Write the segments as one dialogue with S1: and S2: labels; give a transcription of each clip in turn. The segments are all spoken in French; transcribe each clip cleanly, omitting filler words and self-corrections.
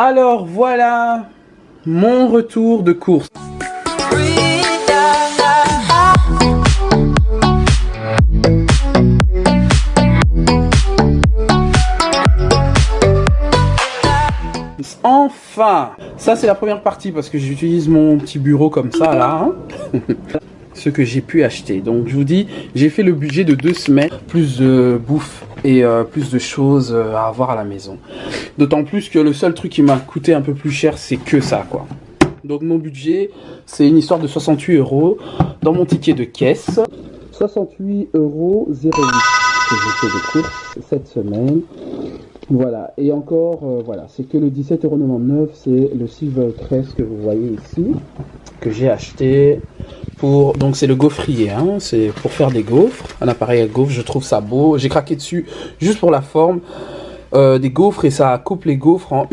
S1: Alors voilà mon retour de course. Enfin, ça c'est la première partie parce que j'utilise mon petit bureau comme ça là. Hein. Ce que j'ai pu acheter. Donc je vous dis, j'ai fait le budget de 2 semaines, plus de bouffe et plus de choses à avoir à la maison. D'autant plus que le seul truc qui m'a coûté un peu plus cher, c'est que ça quoi. Donc mon budget, c'est une histoire de 68 € dans mon ticket de caisse. 68,08 € que j'ai fait de courses cette semaine. Voilà, et encore, voilà, c'est que le 17,99 €, c'est le Silver Crest que vous voyez ici, que j'ai acheté pour, donc c'est le gaufrier, hein, c'est pour faire des gaufres, un appareil à gaufres, je trouve ça beau, j'ai craqué dessus juste pour la forme, des gaufres, et ça coupe les gaufres en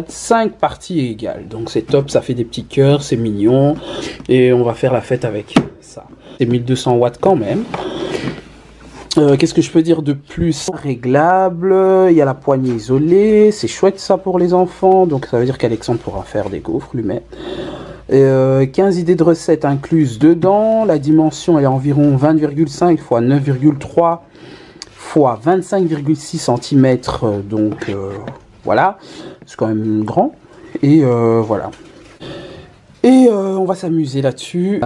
S1: 5 parties égales, donc c'est top, ça fait des petits cœurs, c'est mignon, et on va faire la fête avec ça. C'est 1200 watts quand même. Qu'est-ce que je peux dire de plus? Réglable, il y a la poignée isolée, c'est chouette ça pour les enfants, donc ça veut dire qu'Alexandre pourra faire des gaufres lui-même. 15 idées de recettes incluses dedans, la dimension elle est environ 20,5 x 9,3 x 25,6 cm, donc voilà, c'est quand même grand, et voilà. Et on va s'amuser là-dessus.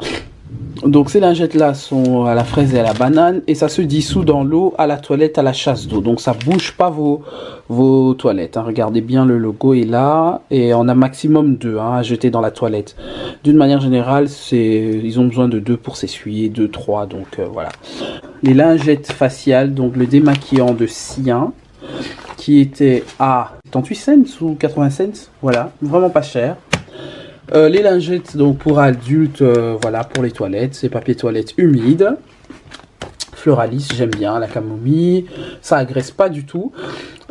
S1: Donc ces lingettes là sont à la fraise et à la banane et ça se dissout dans l'eau à la toilette à la chasse d'eau. Donc ça bouge pas vos toilettes. Hein. Regardez bien, le logo est là et on a maximum 2 à jeter dans la toilette. D'une manière générale, ils ont besoin de 2 pour s'essuyer, 2, 3. Donc voilà. Les lingettes faciales, donc le démaquillant de Sien qui était à 38 cents ou 80 cents. Voilà, vraiment pas cher. Les lingettes donc pour adultes, voilà, pour les toilettes, c'est papier toilette humide, Floralis, j'aime bien, la camomille, ça agresse pas du tout.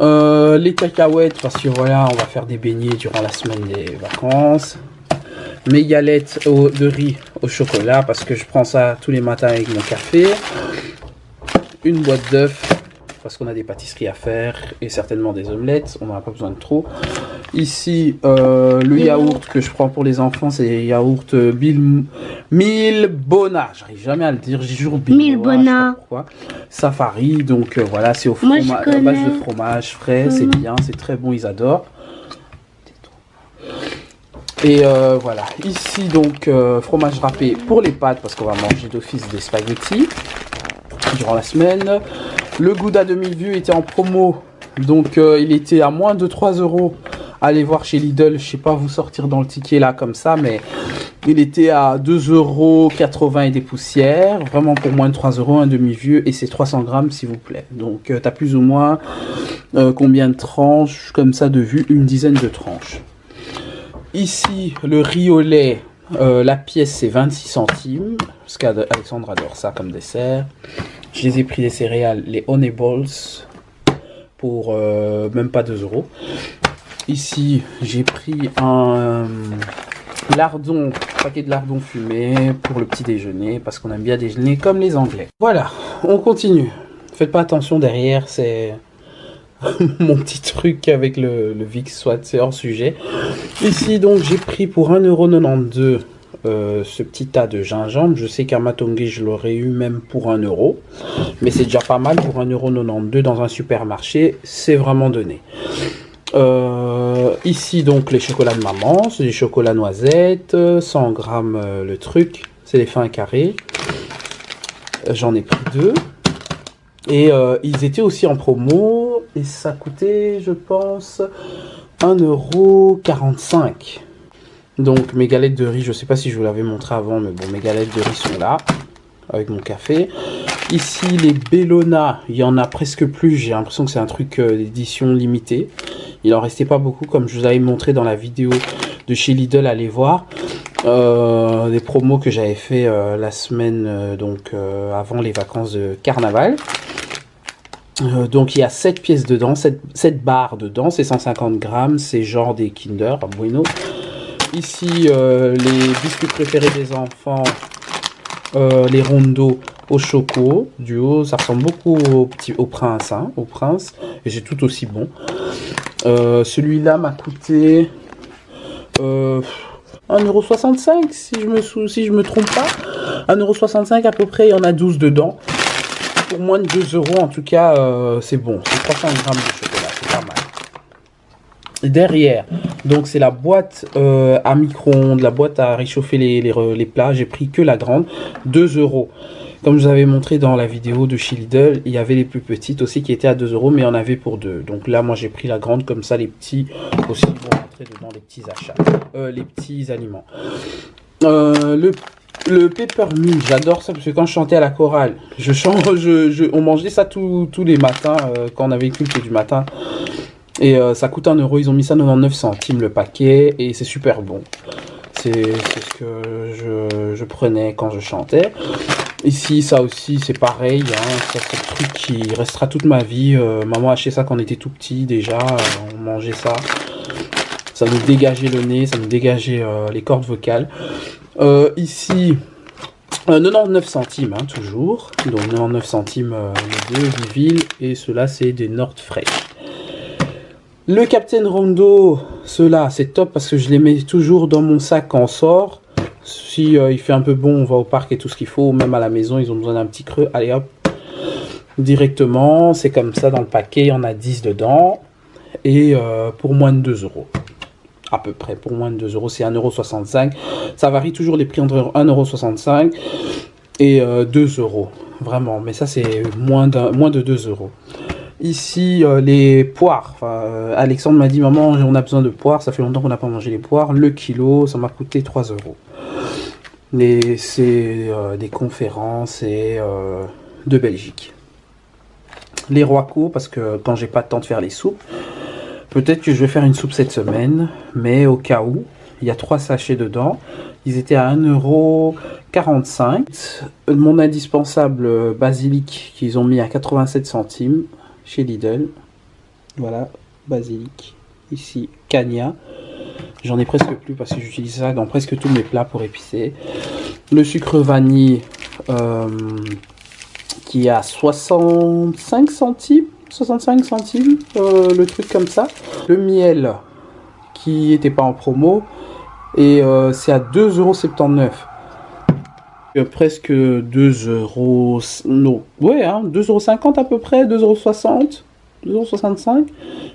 S1: Les cacahuètes, parce que voilà, on va faire des beignets durant la semaine des vacances. Mes galettes de riz au chocolat, parce que je prends ça tous les matins avec mon café. Une boîte d'œufs, parce qu'on a des pâtisseries à faire et certainement des omelettes, on n'en a pas besoin de trop. Ici, le yaourt que je prends pour les enfants, c'est yaourt Milbona. J'arrive jamais à le dire, j'ai toujours
S2: Milbona.
S1: Safari, donc voilà, c'est au fromage, à base de fromage frais, c'est bien, c'est très bon, ils adorent. Et voilà, ici donc fromage râpé pour les pâtes, parce qu'on va manger d'office des spaghettis durant la semaine. Le Gouda demi-vieux était en promo, donc il était à moins de 3 €. Allez voir chez Lidl, je sais pas vous sortir dans le ticket là comme ça, mais il était à 2,80 € et des poussières, vraiment pour moins de 3 €, un demi-vieux, et c'est 300 grammes s'il vous plaît. Donc tu as plus ou moins combien de tranches comme ça de vue, une dizaine de tranches. Ici le riz au lait, la pièce c'est 26 centimes, parce qu'Alexandre adore ça comme dessert. Je les ai pris des céréales, les Honeballs, pour même pas 2 €. Ici, j'ai pris un paquet de lardons fumés pour le petit déjeuner, parce qu'on aime bien déjeuner comme les Anglais. Voilà, on continue. Faites pas attention derrière, c'est mon petit truc avec le VIX, soit c'est hors sujet. Ici, donc, j'ai pris pour 1,92 € ce petit tas de gingembre. Je sais qu'à Matongé, je l'aurais eu même pour 1 €. Mais c'est déjà pas mal pour 1,92 € dans un supermarché. C'est vraiment donné. Ici donc les chocolats de maman, c'est des chocolats noisettes, 100 grammes le truc, c'est des fins carrés. J'en ai pris 2 et ils étaient aussi en promo et ça coûtait je pense 1,45 €. Donc mes galettes de riz, je sais pas si je vous l'avais montré avant, mais bon, mes galettes de riz sont là avec mon café. Ici les Bellona, il y en a presque plus, j'ai l'impression que c'est un truc d'édition limitée. Il en restait pas beaucoup, comme je vous avais montré dans la vidéo de chez Lidl, allez voir. Des promos que j'avais fait la semaine avant les vacances de carnaval. Donc il y a 7 pièces dedans, 7 barres dedans, c'est 150 grammes, c'est genre des Kinder Bueno. Ici les biscuits préférés des enfants, les Rondo au choco. Du haut, ça ressemble beaucoup au Prince, hein, au Prince. Et c'est tout aussi bon. Celui-là m'a coûté 1,65 € si je me trompe pas. 1,65 € à peu près, il y en a 12 dedans. Pour moins de 2 € en tout cas, c'est bon. C'est 300 grammes de chocolat, c'est pas mal. Et derrière, donc c'est la boîte à micro-ondes, la boîte à réchauffer les plats. J'ai pris que la grande, 2 €. Comme je vous avais montré dans la vidéo de chez Lidl, il y avait les plus petites aussi qui étaient à 2 €, mais il y en avait pour 2. Donc là, moi j'ai pris la grande, comme ça les petits aussi vont rentrer dedans les petits achats, les petits aliments. Le peppermint, j'adore ça parce que quand je chantais à la chorale, on mangeait ça tous les matins quand on avait culte du matin. Et ça coûte 1 €, ils ont mis ça 99 centimes le paquet et c'est super bon. C'est ce que je prenais quand je chantais. Ici, ça aussi, c'est pareil. Hein, ça, c'est le truc qui restera toute ma vie. Maman achetait ça quand on était tout petit déjà. On mangeait ça. Ça nous dégageait le nez, ça nous dégageait les cordes vocales. Ici, 99 centimes, hein, toujours. Donc 99 centimes les deux, Viville. Et ceux-là, c'est des Nord Fresh. Le Captain Rondo, ceux-là, c'est top parce que je les mets toujours dans mon sac quand on sort. Si il fait un peu bon, on va au parc et tout ce qu'il faut. Même à la maison, ils ont besoin d'un petit creux. Allez hop, directement. C'est comme ça dans le paquet. Il y en a 10 dedans. Et pour moins de 2 €. À peu près, pour moins de 2 €, c'est 1,65 €. Ça varie toujours les prix entre 1,65 € et 2 €. Vraiment, mais ça c'est moins de 2 €. Ici, les poires. Alexandre m'a dit, maman, on a besoin de poires. Ça fait longtemps qu'on n'a pas mangé les poires. Le kilo, ça m'a coûté 3 €. Mais c'est des conférences et de Belgique. Les Roico, parce que quand j'ai pas de temps de faire les soupes, peut-être que je vais faire une soupe cette semaine, mais au cas où, il y a 3 sachets dedans. Ils étaient à 1,45 €. Mon indispensable basilic qu'ils ont mis à 87 centimes chez Lidl. Voilà, basilic. Ici, Cagna. J'en ai presque plus parce que j'utilise ça dans presque tous mes plats pour épicer. Le sucre vanille qui est à 65 centimes. 65 centimes, le truc comme ça. Le miel qui n'était pas en promo. Et c'est à 2,79 €. Presque 2 €. Non, ouais, hein, 2,50 € à peu près, 2,60 €, 2,65 €.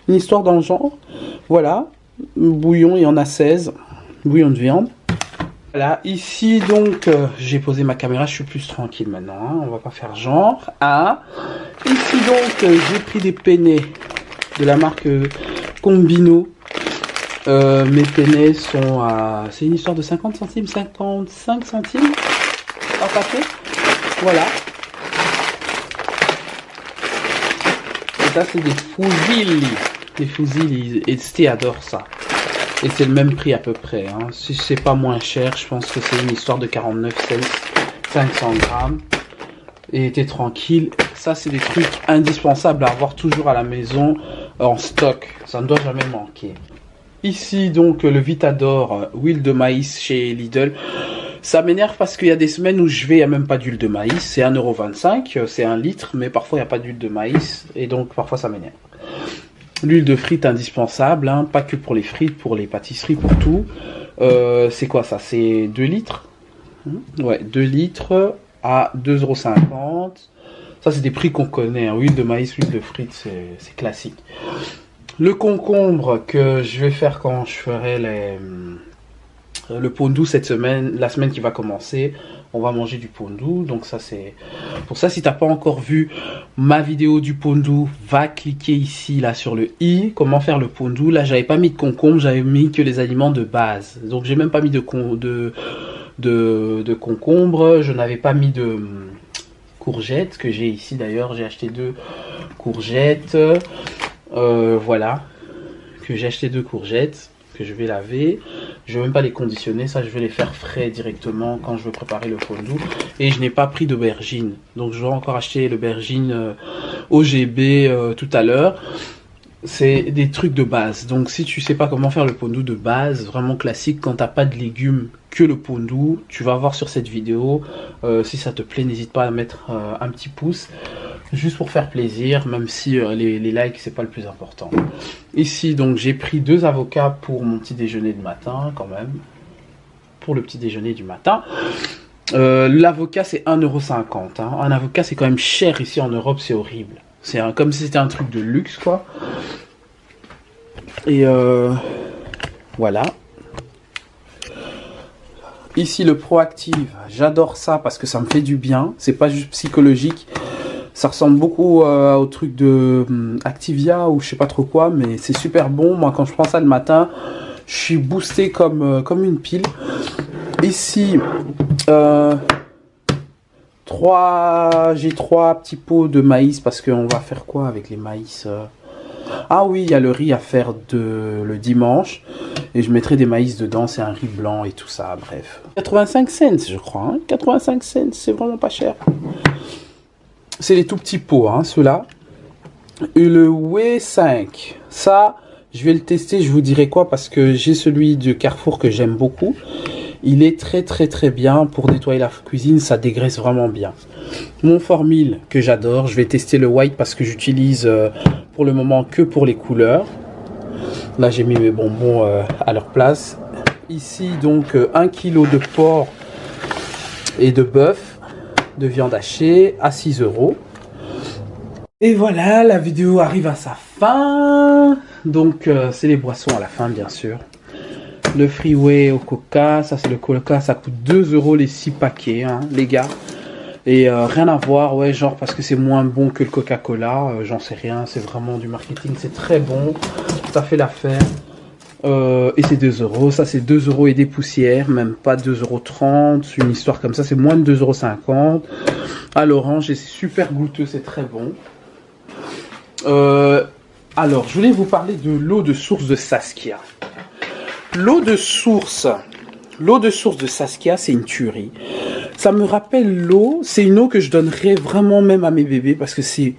S1: Une histoire dans le genre. Voilà. Bouillon, il y en a 16. Bouillon de viande. Voilà, ici donc, j'ai posé ma caméra, je suis plus tranquille maintenant, hein, on va pas faire genre. Hein. Ici donc, j'ai pris des penne de la marque Combino. Mes penne sont à... C'est une histoire de 50 centimes, 55 centimes en paquet. Voilà. Et ça, c'est des fusilli. Des fusilli, et Sté adore ça. Et c'est le même prix à peu près. Hein. Si c'est pas moins cher, je pense que c'est une histoire de 49 cents, 500 grammes. Et t'es tranquille. Ça, c'est des trucs indispensables à avoir toujours à la maison en stock. Ça ne doit jamais manquer. Ici, donc, le Vitador huile de maïs chez Lidl. Ça m'énerve parce qu'il y a des semaines où je vais, il n'y a même pas d'huile de maïs. C'est 1,25 €, c'est 1 litre, mais parfois il n'y a pas d'huile de maïs. Et donc, parfois ça m'énerve. L'huile de frites indispensable, hein, pas que pour les frites, pour les pâtisseries, pour tout. C'est quoi ça? C'est 2 litres. Ouais, 2 litres à 2,50 €. Ça, c'est des prix qu'on connaît. Hein. Huile de maïs, huile de frites, c'est classique. Le concombre que je vais faire quand je ferai le pondou cette semaine, la semaine qui va commencer. On va manger du pondou, donc ça c'est pour ça. Si t'as pas encore vu ma vidéo du pondou, va cliquer ici là sur le i, comment faire le pondou. Là j'avais pas mis de concombre, j'avais mis que les aliments de base, donc j'ai même pas mis de concombre, je n'avais pas mis de courgettes que j'ai ici. D'ailleurs j'ai acheté 2 courgettes, voilà, que j'ai acheté 2 courgettes que je vais laver. Je vais même pas les conditionner, ça je vais les faire frais directement quand je veux préparer le fondue. Et je n'ai pas pris d'aubergine, donc je vais encore acheter l'aubergine OGB tout à l'heure. c'est des trucs de base. Donc si tu sais pas comment faire le pondu de base, vraiment classique, quand t'as pas de légumes que le pondu, tu vas voir sur cette vidéo. Si ça te plaît, n'hésite pas à mettre un petit pouce, juste pour faire plaisir, même si les likes c'est pas le plus important. Ici donc j'ai pris 2 avocats pour mon petit déjeuner de matin quand même. Pour le petit déjeuner du matin. L'avocat c'est 1,50 €. Hein. Un avocat c'est quand même cher ici en Europe, c'est horrible. C'est comme si c'était un truc de luxe quoi. Et voilà. Ici le Proactive, j'adore ça parce que ça me fait du bien. C'est pas juste psychologique. Ça ressemble beaucoup au truc de Activia ou je sais pas trop quoi, mais c'est super bon. Moi quand je prends ça le matin, je suis boosté comme une pile. Ici, j'ai 3 petits pots de maïs parce qu'on va faire quoi avec les maïs Ah oui, il y a le riz à faire le dimanche et je mettrai des maïs dedans, c'est un riz blanc et tout ça, bref. 85 cents je crois, hein 85 cents, c'est vraiment pas cher. C'est les tout petits pots, hein, ceux-là. Et le W5, ça, je vais le tester, je vous dirai quoi parce que j'ai celui de Carrefour que j'aime beaucoup. Il est très bien pour nettoyer la cuisine, ça dégraisse vraiment bien. Mon Formil que j'adore, je vais tester le white parce que j'utilise pour le moment que pour les couleurs. Là j'ai mis mes bonbons à leur place. Ici donc 1 kg de porc et de bœuf, de viande hachée à 6 €. Et voilà, la vidéo arrive à sa fin. Donc c'est les boissons à la fin bien sûr. Le Freeway au Coca, ça c'est le Coca, ça coûte 2 € les 6 paquets, hein, les gars. Et rien à voir, ouais, genre parce que c'est moins bon que le Coca-Cola, j'en sais rien, c'est vraiment du marketing, c'est très bon, ça fait l'affaire. Et c'est 2 €, ça c'est 2 € et des poussières, même pas 2,30 €, une histoire comme ça, c'est moins de 2,50 € à l'orange et c'est super goûteux, c'est très bon. Alors, je voulais vous parler de l'eau de source de Saskia. L'eau de source de Saskia, c'est une tuerie. Ça me rappelle l'eau, c'est une eau que je donnerais vraiment même à mes bébés parce que c'est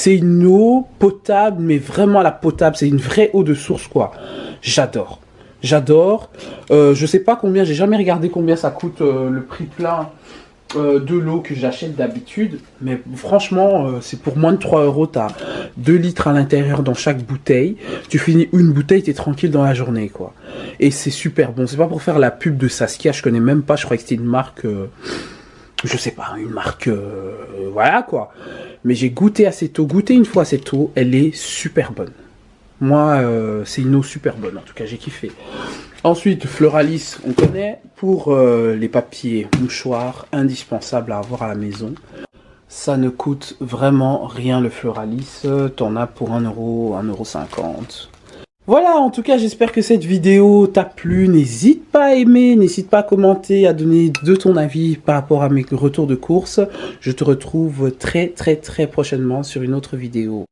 S1: une eau potable, mais vraiment la potable, c'est une vraie eau de source quoi. J'adore. Je sais pas combien, j'ai jamais regardé combien ça coûte le prix plein de l'eau que j'achète d'habitude, mais franchement c'est pour moins de 3 €, t'as 2 litres à l'intérieur dans chaque bouteille, tu finis une bouteille, t'es tranquille dans la journée quoi, et c'est super bon. C'est pas pour faire la pub de Saskia, je connais même pas, je crois que c'était une marque je sais pas, une marque voilà quoi, mais j'ai goûté à cette eau, une fois cette eau, elle est super bonne. Moi c'est une eau super bonne, en tout cas j'ai kiffé. Ensuite, Floralis, on connaît, pour les papiers mouchoirs, indispensables à avoir à la maison. Ça ne coûte vraiment rien le Floralis, t'en as pour 1 €, 1,50 €. Voilà, en tout cas, j'espère que cette vidéo t'a plu. N'hésite pas à aimer, n'hésite pas à commenter, à donner de ton avis par rapport à mes retours de course. Je te retrouve très prochainement sur une autre vidéo.